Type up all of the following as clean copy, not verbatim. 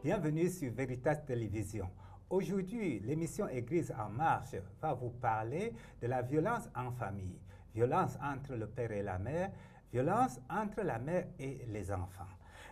Bienvenue sur Veritas Télévision. Aujourd'hui, l'émission Église en marche va vous parler de la violence en famille, violence entre le père et la mère, violence entre la mère et les enfants.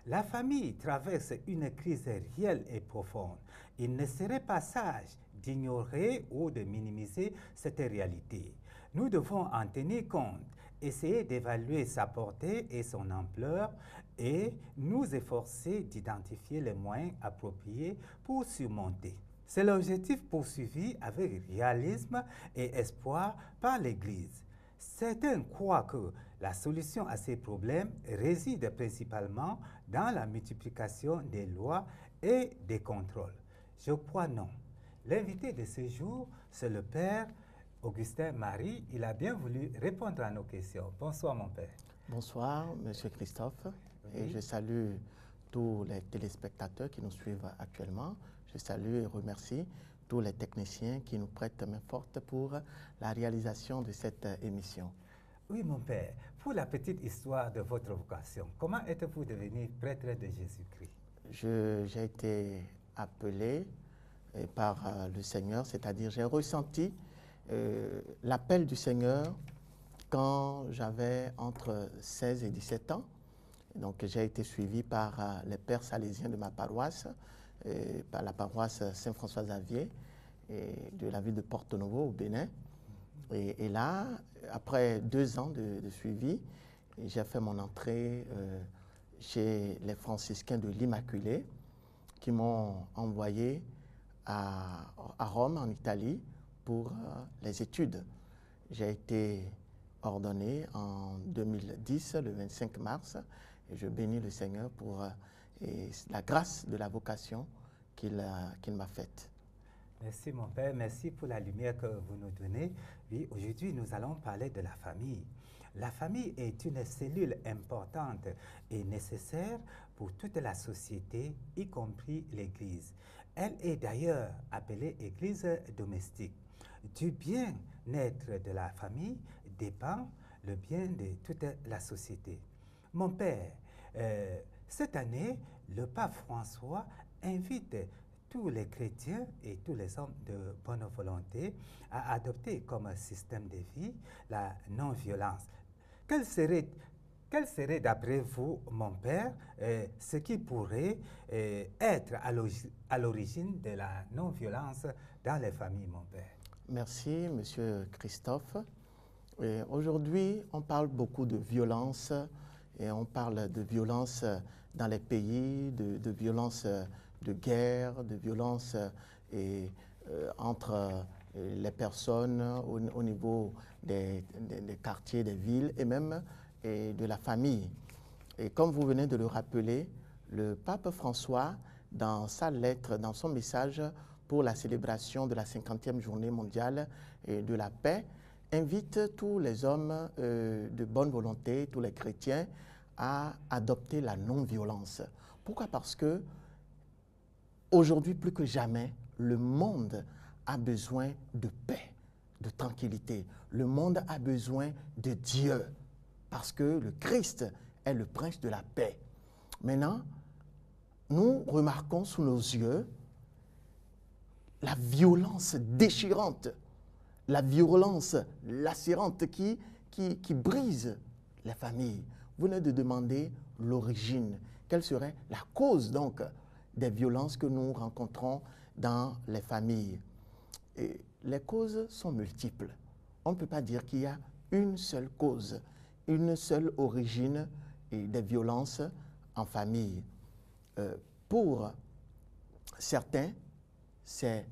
La famille traverse une crise réelle et profonde. Il ne serait pas sage d'ignorer ou de minimiser cette réalité. Nous devons en tenir compte, essayer d'évaluer sa portée et son ampleur et nous efforcer d'identifier les moyens appropriés pour surmonter. C'est l'objectif poursuivi avec réalisme et espoir par l'Église. Certains croient que la solution à ces problèmes réside principalement dans la multiplication des lois et des contrôles. Je crois non. L'invité de ce jour, c'est le Père Augustin Marie. Il a bien voulu répondre à nos questions. Bonsoir, mon Père. Bonsoir, Monsieur Christophe. Oui. Et je salue tous les téléspectateurs qui nous suivent actuellement. Je salue et remercie tous les techniciens qui nous prêtent main forte pour la réalisation de cette émission. Oui, mon Père. Pour la petite histoire de votre vocation, comment êtes-vous devenu prêtre de Jésus-Christ? J'ai été appelé par le Seigneur, c'est-à-dire j'ai ressenti l'appel du Seigneur quand j'avais entre 16 et 17 ans. Donc j'ai été suivi par les pères salésiens de ma paroisse, par la paroisse Saint-François-Xavier de la ville de Porto-Novo au Bénin. Et là, après 2 ans de suivi, j'ai fait mon entrée chez les franciscains de l'Immaculée qui m'ont envoyé à Rome, en Italie, pour les études. J'ai été ordonné en 2010, le 25 mars, et je bénis le Seigneur pour la grâce de la vocation qu'il m'a faite. Merci mon Père, merci pour la lumière que vous nous donnez. Oui, aujourd'hui nous allons parler de la famille. La famille est une cellule importante et nécessaire pour toute la société, y compris l'Église. Elle est d'ailleurs appelée Église domestique. Du bien-être de la famille dépend le bien de toute la société. Mon Père, cette année, le pape François invite tous les chrétiens et tous les hommes de bonne volonté à adopter comme système de vie la non-violence. Quel serait d'après vous, mon Père, ce qui pourrait être à l'origine de la non-violence dans les familles, mon Père? Merci, Monsieur Christophe. Aujourd'hui, on parle beaucoup de violence et on parle de violence dans les pays, de violence de guerre, de violence entre les personnes au niveau des quartiers, des villes et même de la famille. Et comme vous venez de le rappeler, le pape François, dans sa lettre, dans son message pour la célébration de la 50e journée mondiale de la paix, invite tous les hommes de bonne volonté, tous les chrétiens, à adopter la non-violence. Pourquoi? Parce que aujourd'hui, plus que jamais, le monde a besoin de paix, de tranquillité. Le monde a besoin de Dieu, parce que le Christ est le prince de la paix. Maintenant, nous remarquons sous nos yeux la violence déchirante, la violence lacérante qui brise les familles. Vous venez de demander l'origine. Quelle serait la cause donc des violences que nous rencontrons dans les familles? Et les causes sont multiples. On ne peut pas dire qu'il y a une seule cause, une seule origine des violences en famille. Pour certains, c'est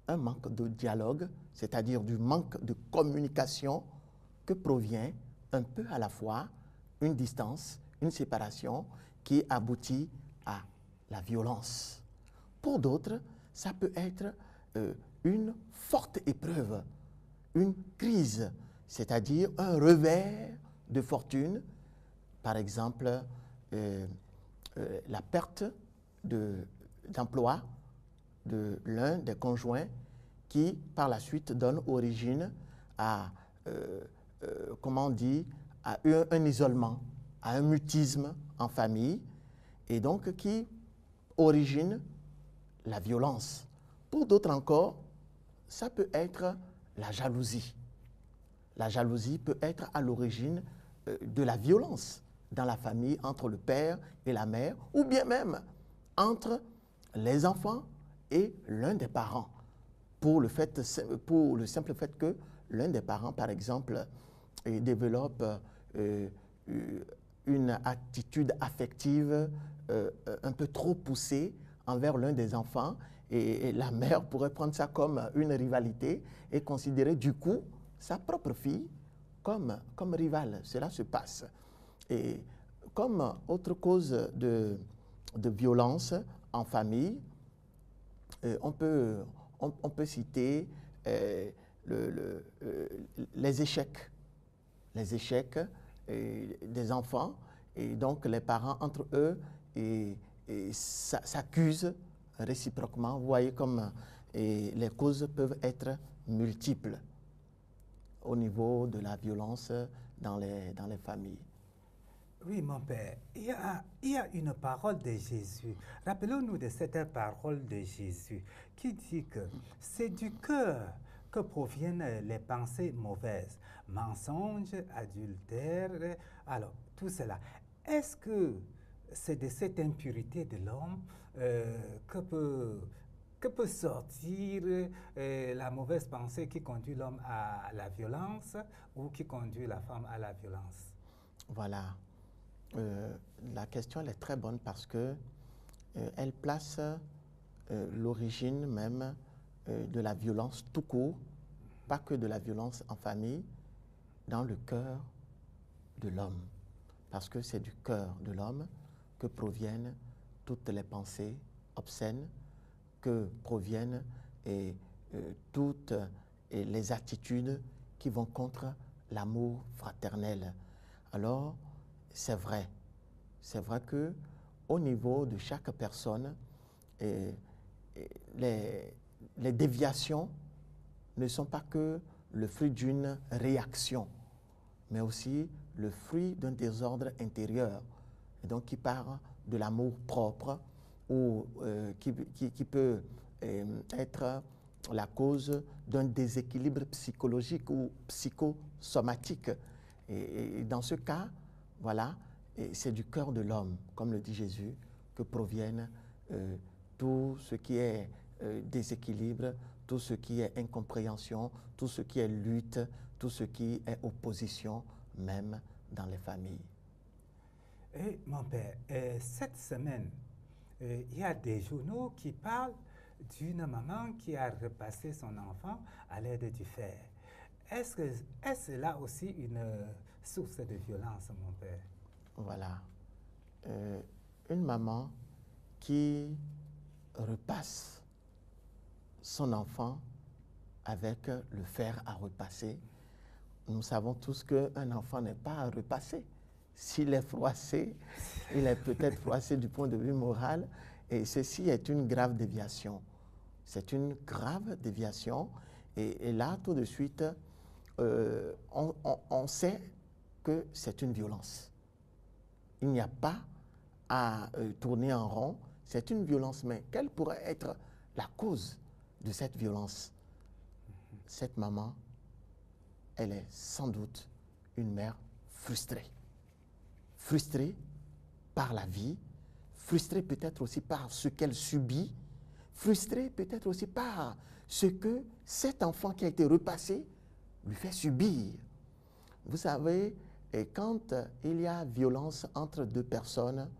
un manque de dialogue, c'est-à-dire du manque de communication que provient un peu à la fois une distance, une séparation qui aboutit à la violence. Pour d'autres, ça peut être une forte épreuve, une crise, c'est-à-dire un revers de fortune, par exemple la perte d'emploi de l'un des conjoints qui, par la suite, donne origine à, comment on dit, à un isolement, à un mutisme en famille, et donc qui origine la violence. Pour d'autres encore, ça peut être la jalousie. La jalousie peut être à l'origine de la violence dans la famille entre le père et la mère, ou bien même entre les enfants et l'un des parents, pour le simple fait que l'un des parents, par exemple, développe une attitude affective un peu trop poussée envers l'un des enfants, et la mère pourrait prendre ça comme une rivalité et considérer du coup sa propre fille comme rivale. Cela se passe. Et comme autre cause de violence en famille, on peut citer les échecs. Les échecs des enfants, et donc les parents entre eux s'accusent réciproquement. Vous voyez comme les causes peuvent être multiples au niveau de la violence dans les familles. Oui, mon père, il y a une parole de Jésus. Rappelons-nous de cette parole de Jésus qui dit que c'est du cœur que proviennent les pensées mauvaises, mensonges, adultère, alors tout cela. Est-ce que c'est de cette impurité de l'homme que peut sortir la mauvaise pensée qui conduit l'homme à la violence ou qui conduit la femme à la violence? Voilà. La question elle est très bonne parce que elle place l'origine même de la violence tout court, pas que de la violence en famille, dans le cœur de l'homme. Parce que c'est du cœur de l'homme que proviennent toutes les pensées obscènes, que proviennent toutes les attitudes qui vont contre l'amour fraternel. Alors, c'est vrai que au niveau de chaque personne, les déviations ne sont pas que le fruit d'une réaction, mais aussi le fruit d'un désordre intérieur, et donc qui part de l'amour propre ou qui peut être la cause d'un déséquilibre psychologique ou psychosomatique. Et dans ce cas, voilà, c'est du cœur de l'homme, comme le dit Jésus, que proviennent tout ce qui est déséquilibre, tout ce qui est incompréhension, tout ce qui est lutte, tout ce qui est opposition, même dans les familles. Et mon père, cette semaine, il y a des journaux qui parlent d'une maman qui a repassé son enfant à l'aide du fer. Est-ce là aussi une source de violence, mon père? Voilà. Une maman qui repasse son enfant avec le fer à repasser. Nous savons tous qu'un enfant n'est pas à repasser. S'il est froissé, il est peut-être froissé du point de vue moral, et ceci est une grave déviation. C'est une grave déviation, et là, tout de suite, on sait que c'est une violence. Il n'y a pas à tourner en rond, c'est une violence, mais quelle pourrait être la cause de cette violence? Cette maman, elle est sans doute une mère frustrée. Frustrée par la vie, frustrée peut-être aussi par ce qu'elle subit, frustrée peut-être aussi par ce que cet enfant qui a été repassé lui fait subir. Vous savez, et quand il y a violence entre deux personnes,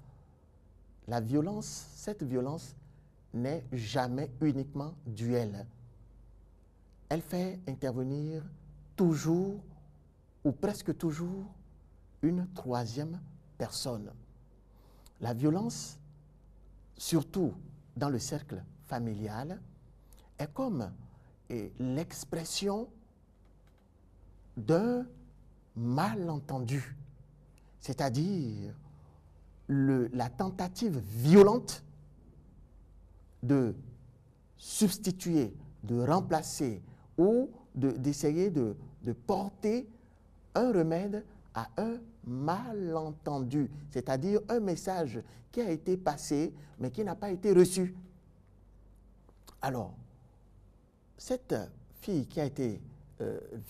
la violence, cette violence n'est jamais uniquement duel. Elle fait intervenir toujours ou presque toujours une troisième personne. La violence, surtout dans le cercle familial, est comme l'expression d'un malentendu, c'est-à-dire la tentative violente de substituer, de remplacer ou d'essayer de porter un remède à un malentendu, c'est-à-dire un message qui a été passé mais qui n'a pas été reçu. Alors, cette fille qui a été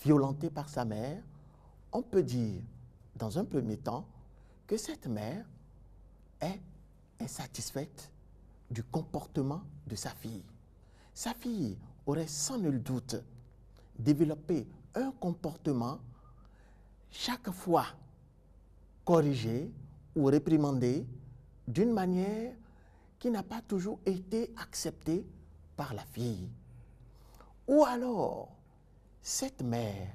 violentée par sa mère, on peut dire, dans un premier temps, que cette mère est insatisfaite du comportement de sa fille. Sa fille aurait sans nul doute développé un comportement chaque fois corrigé ou réprimandé d'une manière qui n'a pas toujours été acceptée par la fille. Ou alors, cette mère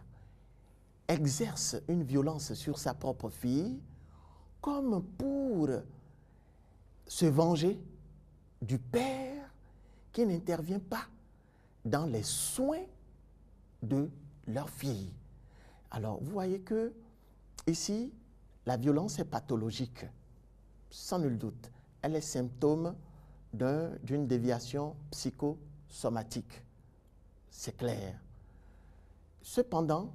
exerce une violence sur sa propre fille comme pour se venger du père qui n'intervient pas dans les soins de leur fille. Alors, vous voyez que ici, la violence est pathologique, sans nul doute. Elle est symptôme d'une déviation psychosomatique. C'est clair. Cependant,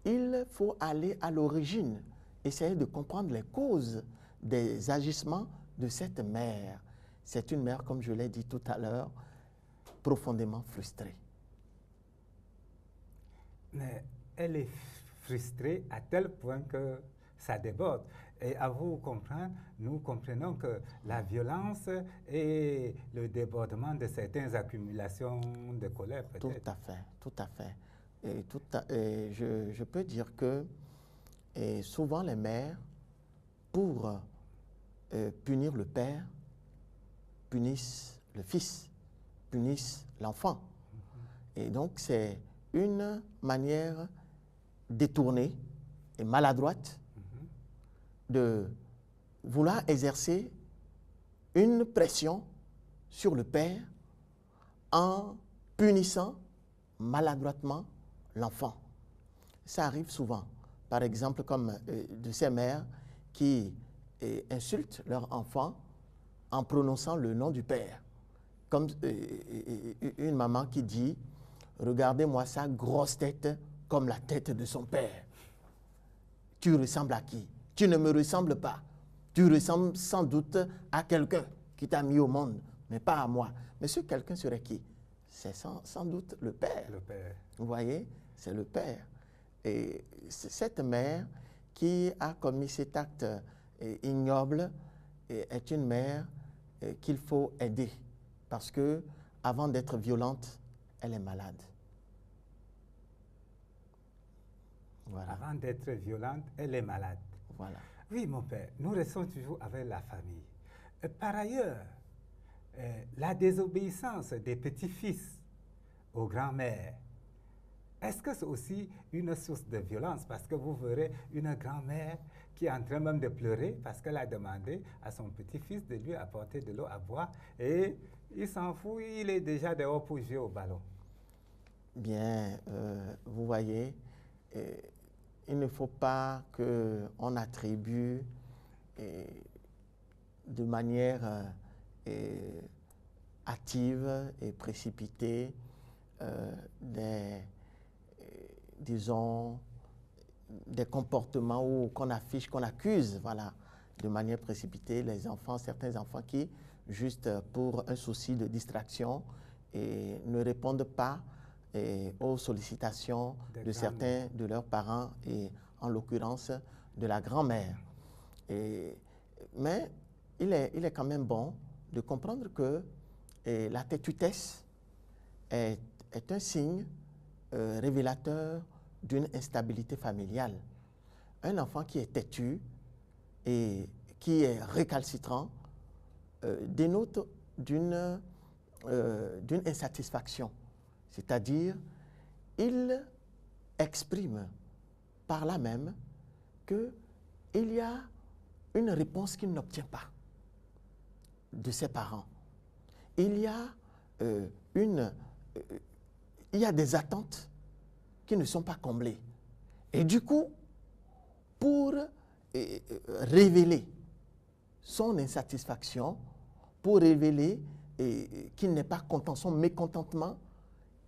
il faut aller à l'origine, essayer de comprendre les causes des agissements de cette mère. C'est une mère, comme je l'ai dit tout à l'heure, profondément frustrée. Mais elle est frustrée à tel point que ça déborde. Et à vous comprendre, nous comprenons que la violence et le débordement de certaines accumulations de colère, peut-être. Tout à fait, tout à fait. Et je peux dire que souvent les mères, pour punir le père, punissent le fils, punissent l'enfant. Et donc c'est une manière détournée et maladroite de vouloir exercer une pression sur le père en punissant maladroitement l'enfant. Ça arrive souvent. Par exemple, comme de ces mères qui insultent leur enfant en prononçant le nom du père. Comme une maman qui dit « Regardez-moi sa grosse tête comme la tête de son père. Tu ressembles à qui? Tu ne me ressembles pas. Tu ressembles sans doute à quelqu'un qui t'a mis au monde, mais pas à moi. » Mais ce quelqu'un serait qui? C'est sans doute le père. Le père. Vous voyez, c'est le père. Et cette mère qui a commis cet acte ignoble est une mère qu'il faut aider parce que avant d'être violente, elle est malade. Voilà. Avant d'être violente, elle est malade. Voilà. Oui, mon père, nous restons toujours avec la famille. Par ailleurs, la désobéissance des petits-fils aux grands-mères, est-ce que c'est aussi une source de violence? Parce que vous verrez une grand-mère qui est en train même de pleurer parce qu'elle a demandé à son petit-fils de lui apporter de l'eau à boire et il s'en fout, il est déjà dehors pour jouer au ballon. Bien, vous voyez, il ne faut pas qu'on attribue de manière hâtive et précipitée disons, des comportements où qu'on affiche, qu'on accuse, voilà, de manière précipitée les enfants, certains enfants qui, juste pour un souci de distraction, ne répondent pas aux sollicitations de certains de leurs parents et en l'occurrence de la grand-mère. Mais il est quand même bon de comprendre que la têtutesse est un signe révélateur d'une instabilité familiale. Un enfant qui est têtu et qui est récalcitrant dénote d'une insatisfaction. C'est-à-dire, il exprime par là même qu'il y a une réponse qu'il n'obtient pas de ses parents. Il y a des attentes qui ne sont pas comblées. Et du coup, pour révéler son insatisfaction, pour révéler qu'il n'est pas content, son mécontentement,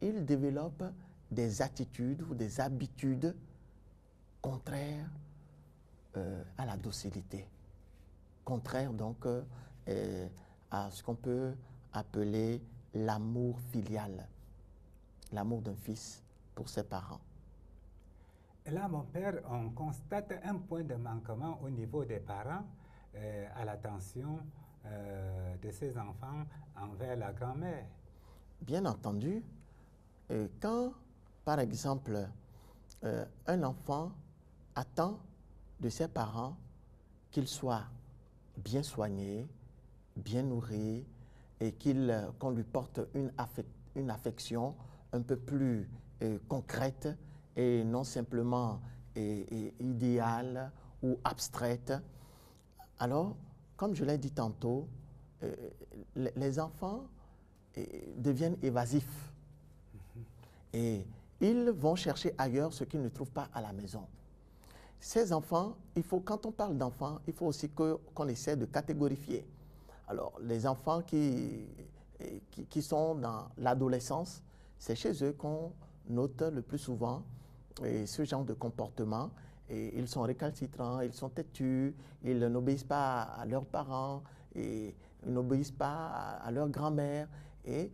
il développe des attitudes ou des habitudes contraires à la docilité, contraires donc à ce qu'on peut appeler l'amour filial, l'amour d'un fils pour ses parents. Et là, mon père, on constate un point de manquement au niveau des parents à l'attention de ces enfants envers la grand-mère. Bien entendu, quand, par exemple, un enfant attend de ses parents qu'ils soient bien soignés, bien nourris, et qu'on lui porte une affection un peu plus concrète et non simplement idéale ou abstraite. Alors, comme je l'ai dit tantôt, les enfants deviennent évasifs et ils vont chercher ailleurs ce qu'ils ne trouvent pas à la maison. Ces enfants, quand on parle d'enfants, il faut aussi qu'on essaie de catégorifier. Alors, les enfants qui sont dans l'adolescence, c'est chez eux qu'on note le plus souvent ce genre de comportement. Et ils sont récalcitrants, ils sont têtus, ils n'obéissent pas à leurs parents, et ils n'obéissent pas à leur grand-mère. Et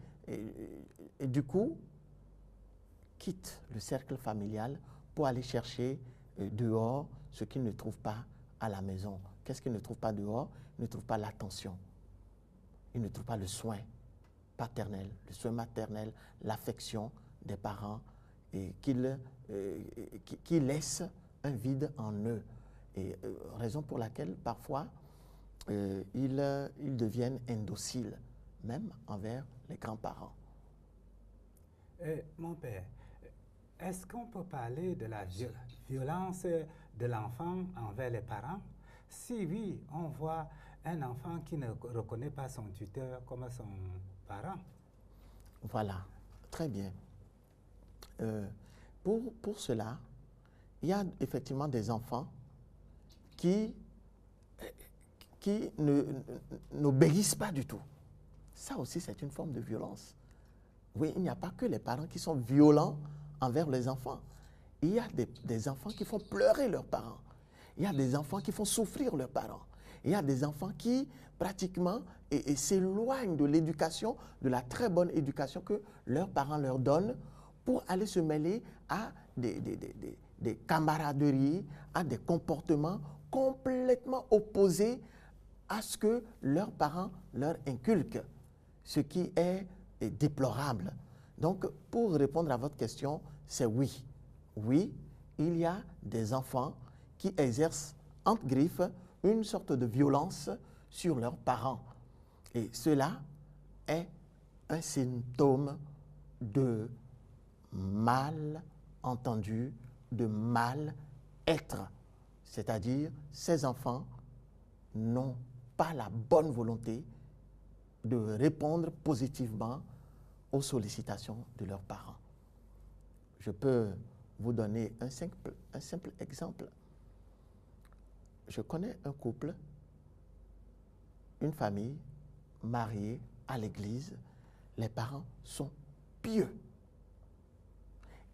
du coup, quittent le cercle familial pour aller chercher dehors ce qu'ils ne trouvent pas à la maison. Qu'est-ce qu'ils ne trouvent pas dehors? Ils ne trouvent pas l'attention. Ils ne trouvent pas le soin paternel, le soin maternel, l'affection des parents et qui laissent un vide en eux. Et raison pour laquelle parfois ils deviennent indociles, même envers les grands-parents. Mon père, est-ce qu'on peut parler de la violence de l'enfant envers les parents? Si oui, on voit un enfant qui ne reconnaît pas son tuteur comme son parent. Voilà, très bien. Pour cela, il y a effectivement des enfants qui n'obéissent pas du tout. Ça aussi, c'est une forme de violence. Oui, il n'y a pas que les parents qui sont violents envers les enfants. Il y a des enfants qui font pleurer leurs parents. Il y a des enfants qui font souffrir leurs parents. Il y a des enfants qui, pratiquement, s'éloignent de l'éducation, de la très bonne éducation que leurs parents leur donnent pour aller se mêler à des camaraderies, à des comportements complètement opposés à ce que leurs parents leur inculquent, ce qui est déplorable. Donc, pour répondre à votre question, c'est oui. Oui, il y a des enfants qui exercent, entre griffes, une sorte de violence sur leurs parents. Et cela est un symptôme de mal entendu, de mal-être. C'est-à-dire, ces enfants n'ont pas la bonne volonté de répondre positivement aux sollicitations de leurs parents. Je peux vous donner un simple exemple. Je connais un couple, une famille mariée à l'église. Les parents sont pieux.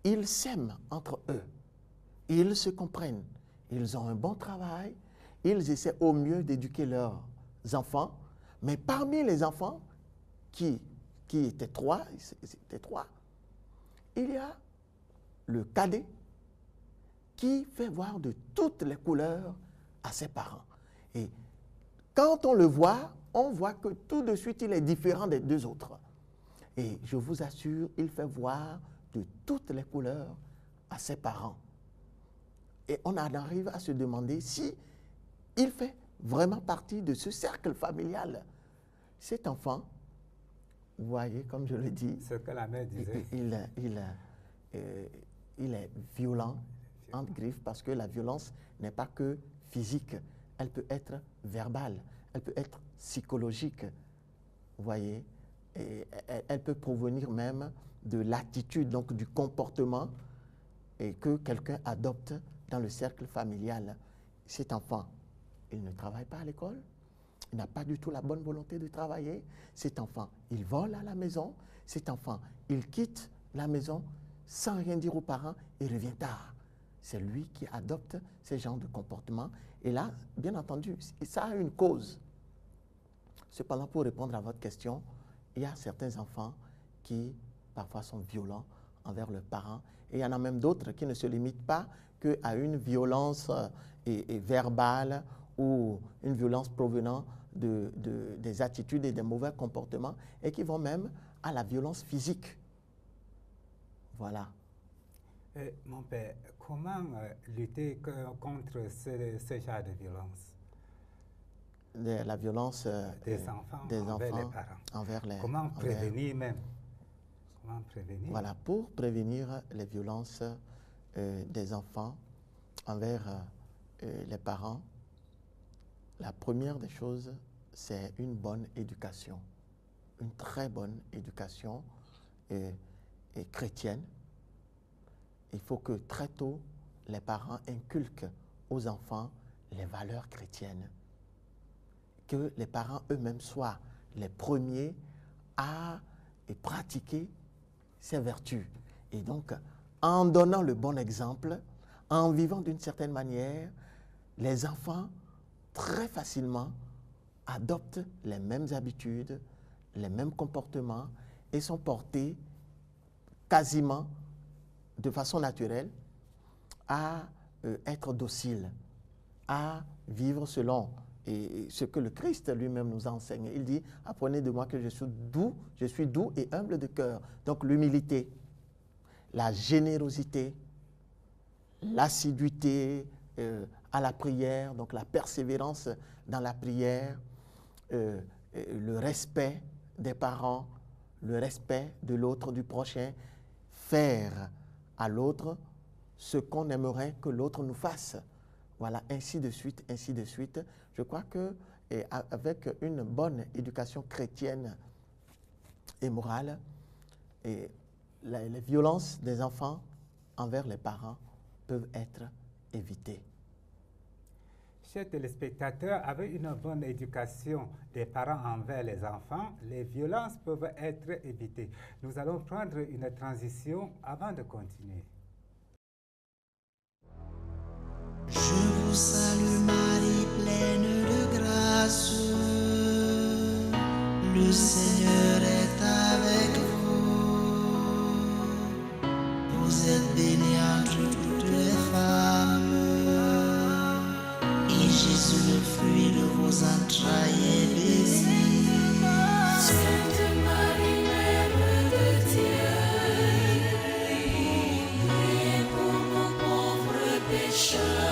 Ils s'aiment entre eux. Ils se comprennent. Ils ont un bon travail. Ils essaient au mieux d'éduquer leurs enfants. Mais parmi les enfants, qui étaient trois, il y a le cadet qui fait voir de toutes les couleurs à ses parents. Et quand on le voit, on voit que tout de suite, il est différent des deux autres. Et je vous assure, il fait voir de toutes les couleurs à ses parents. Et on en arrive à se demander si il fait vraiment partie de ce cercle familial. Cet enfant, vous voyez, comme je le dis, ce que la mère disait. Il est violent, entre griffes, parce que la violence n'est pas que physique, elle peut être verbale, elle peut être psychologique, vous voyez, et elle peut provenir même de l'attitude, donc du comportement et que quelqu'un adopte dans le cercle familial. Cet enfant, il ne travaille pas à l'école, il n'a pas du tout la bonne volonté de travailler. Cet enfant, il vole à la maison. Cet enfant, il quitte la maison sans rien dire aux parents et revient tard. C'est lui qui adopte ce genre de comportement. Et là, bien entendu, ça a une cause. Cependant, pour répondre à votre question, il y a certains enfants qui parfois sont violents envers leurs parents. Et il y en a même d'autres qui ne se limitent pas qu'à une violence verbale ou une violence provenant des attitudes et des mauvais comportements et qui vont même à la violence physique. Voilà. Mon père, comment lutter contre ce genre de violence? La violence des enfants envers les parents. Comment prévenir même? Comment prévenir? Voilà, pour prévenir les violences des enfants envers les parents, la première des choses, c'est une bonne éducation, une très bonne éducation et chrétienne. Il faut que très tôt, les parents inculquent aux enfants les valeurs chrétiennes. Que les parents eux-mêmes soient les premiers à pratiquer ces vertus. Et donc, en donnant le bon exemple, en vivant d'une certaine manière, les enfants, très facilement, adoptent les mêmes habitudes, les mêmes comportements et sont portés quasiment de façon naturelle à être dociles, à vivre selon ce que le Christ lui-même nous a enseigné. Il dit, apprenez de moi que je suis doux et humble de cœur. Donc l'humilité, la générosité, l'assiduité à la prière, donc la persévérance dans la prière, le respect des parents, le respect de l'autre, du prochain, faire à l'autre ce qu'on aimerait que l'autre nous fasse. Voilà, ainsi de suite, ainsi de suite. Je crois qu'avec une bonne éducation chrétienne et morale, les violences des enfants envers les parents peuvent être évitées. Chers téléspectateurs, avec une bonne éducation des parents envers les enfants, les violences peuvent être évitées. Nous allons prendre une transition avant de continuer. Je vous salue Marie, pleine de grâce. Le Seigneur est avec vous. Vous êtes bénie entre toutes les femmes. Et Jésus, le fruit de vos entrailles, est béni. Sainte Marie, Mère de Dieu, priez pour nos pauvres pécheurs.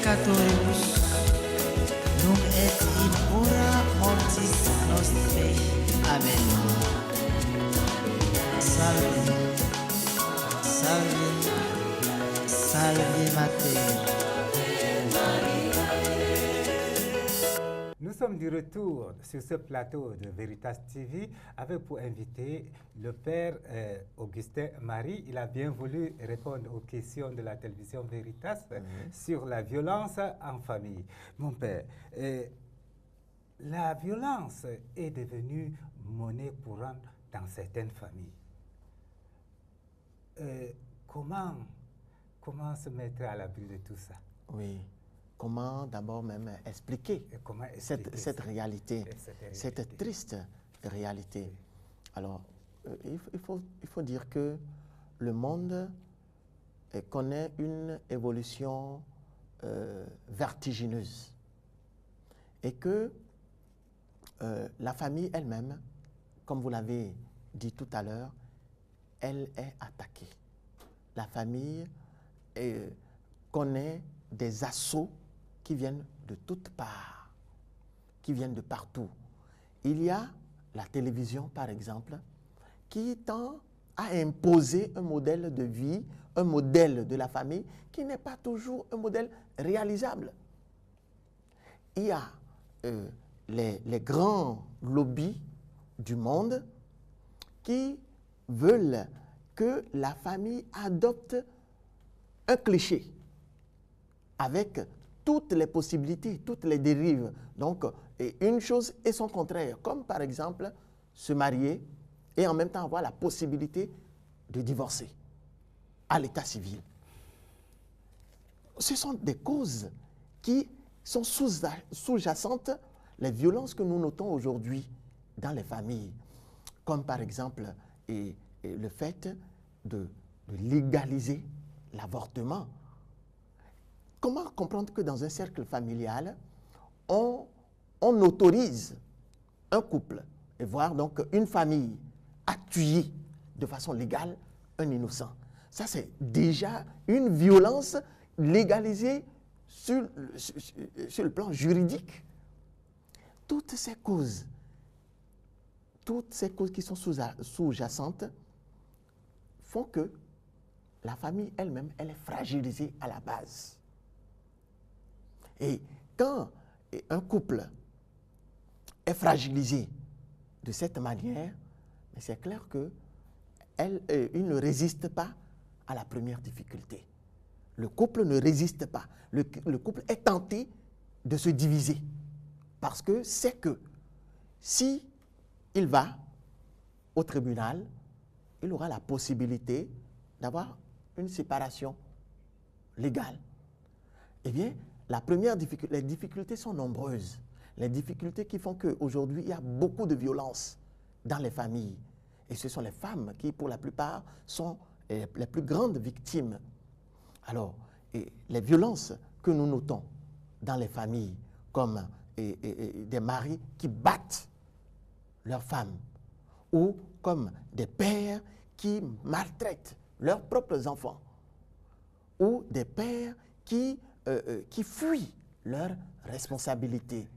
peccatoribus, nunc et in hora mortis nostre. Amen. Salve, salve, salve Mater. Nous sommes du retour sur ce plateau de Veritas TV avec pour invité le père Augustin Marie. Il a bien voulu répondre aux questions de la télévision Veritas sur la violence en famille. Mon père, la violence est devenue monnaie courante dans certaines familles. Comment se mettre à l'abri de tout ça? Oui. Comment d'abord même expliquer cette réalité, cette triste réalité. Alors, il faut dire que le monde connaît une évolution vertigineuse et que la famille elle-même, comme vous l'avez dit tout à l'heure, elle est attaquée. La famille connaît des assauts qui viennent de toutes parts, qui viennent de partout. Il y a la télévision, par exemple, qui tend à imposer un modèle de vie, un modèle de la famille qui n'est pas toujours un modèle réalisable. Il y a les grands lobbies du monde qui veulent que la famille adopte un cliché avec toutes les possibilités, toutes les dérives. Donc, une chose et son contraire, comme par exemple se marier et en même temps avoir la possibilité de divorcer à l'état civil. Ce sont des causes qui sont sous-jacentes, les violences que nous notons aujourd'hui dans les familles, comme par exemple le fait de légaliser l'avortement. Comment comprendre que dans un cercle familial, on autorise un couple, et voir donc une famille à tuer de façon légale un innocent? Ça, c'est déjà une violence légaliser sur le plan juridique. Toutes ces causes qui sont sous-jacentes font que la famille elle-même, elle est fragilisée à la base. Et quand un couple est fragilisé de cette manière, c'est clair qu'il ne résiste pas à la première difficulté. Le couple ne résiste pas. Le couple est tenté de se diviser parce que c'est que si il va au tribunal, il aura la possibilité d'avoir une séparation légale. Eh bien, les difficultés sont nombreuses. Les difficultés qui font qu'aujourd'hui, il y a beaucoup de violence dans les familles. Et ce sont les femmes qui, pour la plupart, sont les plus grandes victimes. Alors, les violences que nous notons dans les familles, comme des maris qui battent leurs femmes, ou comme des pères qui maltraitent leurs propres enfants, ou des pères qui fuient leurs responsabilités,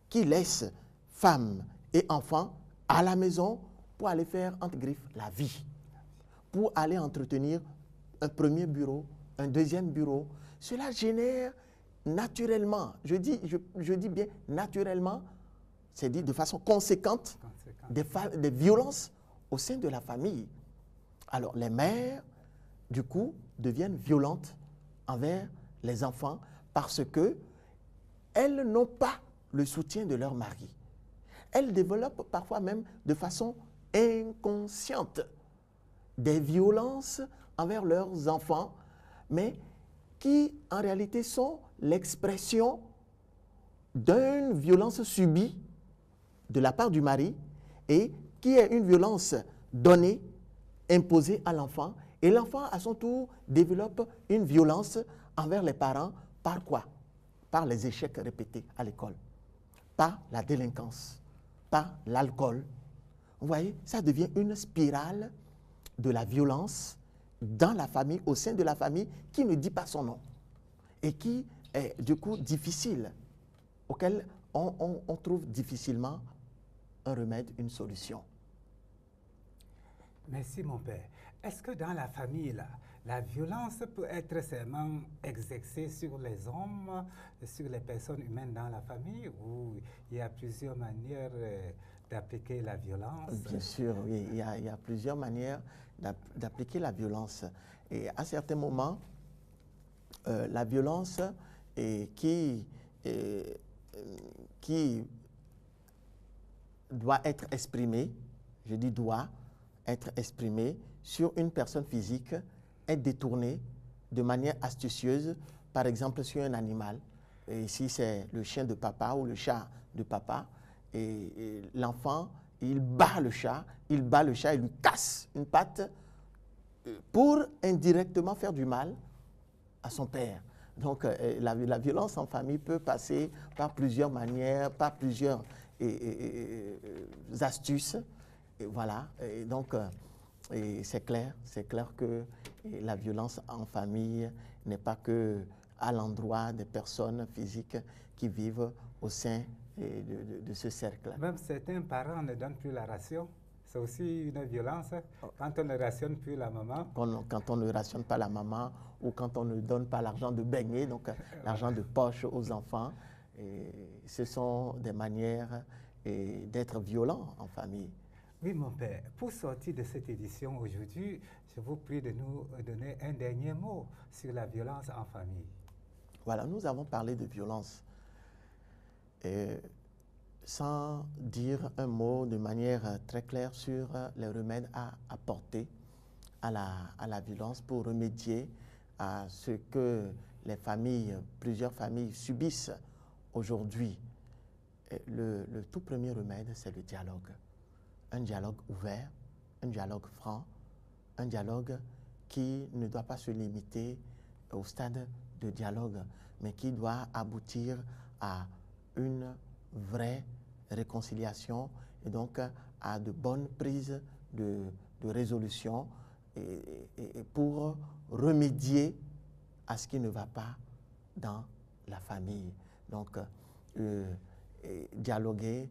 qui laissent femmes et enfants à la maison pour aller faire, entre griffes, la vie, pour aller entretenir un premier bureau, un deuxième bureau. Cela génère naturellement, je dis bien naturellement, c'est dit de façon conséquente, des violences au sein de la famille. Alors les mères, du coup, deviennent violentes envers les enfants parce qu'elles n'ont pas le soutien de leur mari. Elles développent parfois même de façon inconsciente des violences envers leurs enfants, mais qui en réalité sont l'expression d'une violence subie de la part du mari et qui est une violence donnée, imposée à l'enfant. Et l'enfant, à son tour, développe une violence envers les parents. Par quoi? Par les échecs répétés à l'école, par la délinquance, par l'alcool. Vous voyez, ça devient une spirale de la violence dans la famille, au sein de la famille, qui ne dit pas son nom et qui est du coup difficile, auquel on trouve difficilement un remède, une solution. Merci mon père. Est-ce que dans la famille, la violence peut être seulement exercée sur les hommes, sur les personnes humaines dans la famille, ou il y a plusieurs manières d'appliquer la violence? Bien sûr, oui, il y a plusieurs manières d'appliquer la violence. Et à certains moments, la violence qui doit être exprimée, je dis doit être exprimée sur une personne physique, est détournée de manière astucieuse, par exemple sur un animal. Et ici, c'est le chien de papa ou le chat de papa. Et l'enfant, il bat le chat, il lui casse une patte pour indirectement faire du mal à son père. Donc, la violence en famille peut passer par plusieurs manières, par plusieurs astuces. Et voilà. Et donc, c'est clair que la violence en famille n'est pas que à l'endroit des personnes physiques qui vivent au sein de ce cercle. Même certains parents ne donnent plus la ration. C'est aussi une violence quand on ne rationne plus la maman. Quand on ne rationne pas la maman ou quand on ne donne pas l'argent de beignet, donc l'argent de poche aux enfants. Et ce sont des manières d'être violent en famille. Oui, mon père. Pour sortir de cette édition aujourd'hui, je vous prie de nous donner un dernier mot sur la violence en famille. Voilà, nous avons parlé de violence. Sans dire un mot de manière très claire sur les remèdes à apporter à la violence pour remédier à ce que plusieurs familles subissent aujourd'hui. Le tout premier remède, c'est le dialogue. Un dialogue ouvert, un dialogue franc, un dialogue qui ne doit pas se limiter au stade de dialogue, mais qui doit aboutir à une vraie réconciliation et donc à de bonnes prises de résolution et pour remédier à ce qui ne va pas dans la famille. Donc, dialoguer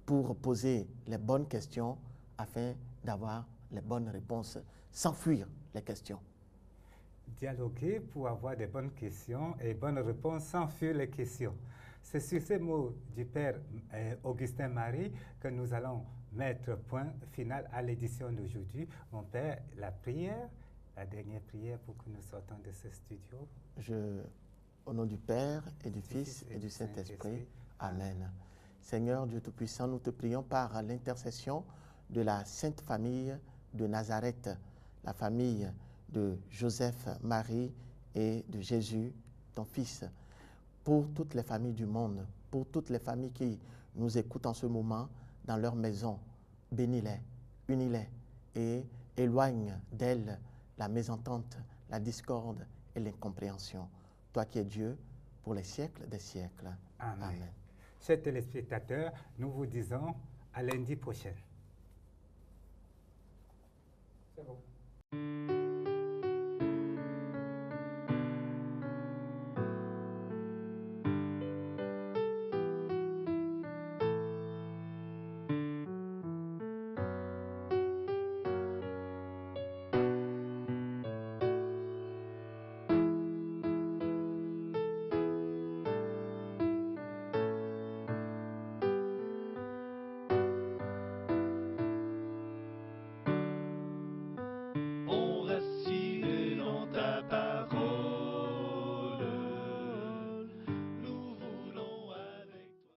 pour poser les bonnes questions afin d'avoir les bonnes réponses, sans fuir les questions. Dialoguer pour avoir des bonnes questions et bonnes réponses sans fuir les questions. C'est sur ces mots du Père Augustin Marie que nous allons mettre point final à l'édition d'aujourd'hui. Mon Père, la prière, la dernière prière pour que nous sortons de ce studio. Au nom du Père et du Fils et du Saint-Esprit, Amen. Seigneur Dieu Tout-Puissant, nous te prions par l'intercession de la Sainte Famille de Nazareth, la famille de Joseph, Marie et de Jésus, ton Fils, pour toutes les familles du monde, pour toutes les familles qui nous écoutent en ce moment dans leur maison. Bénis-les, unis-les et éloigne d'elles la mésentente, la discorde et l'incompréhension. Toi qui es Dieu, pour les siècles des siècles. Amen. Amen. Chers téléspectateurs, nous vous disons à lundi prochain. C'est bon.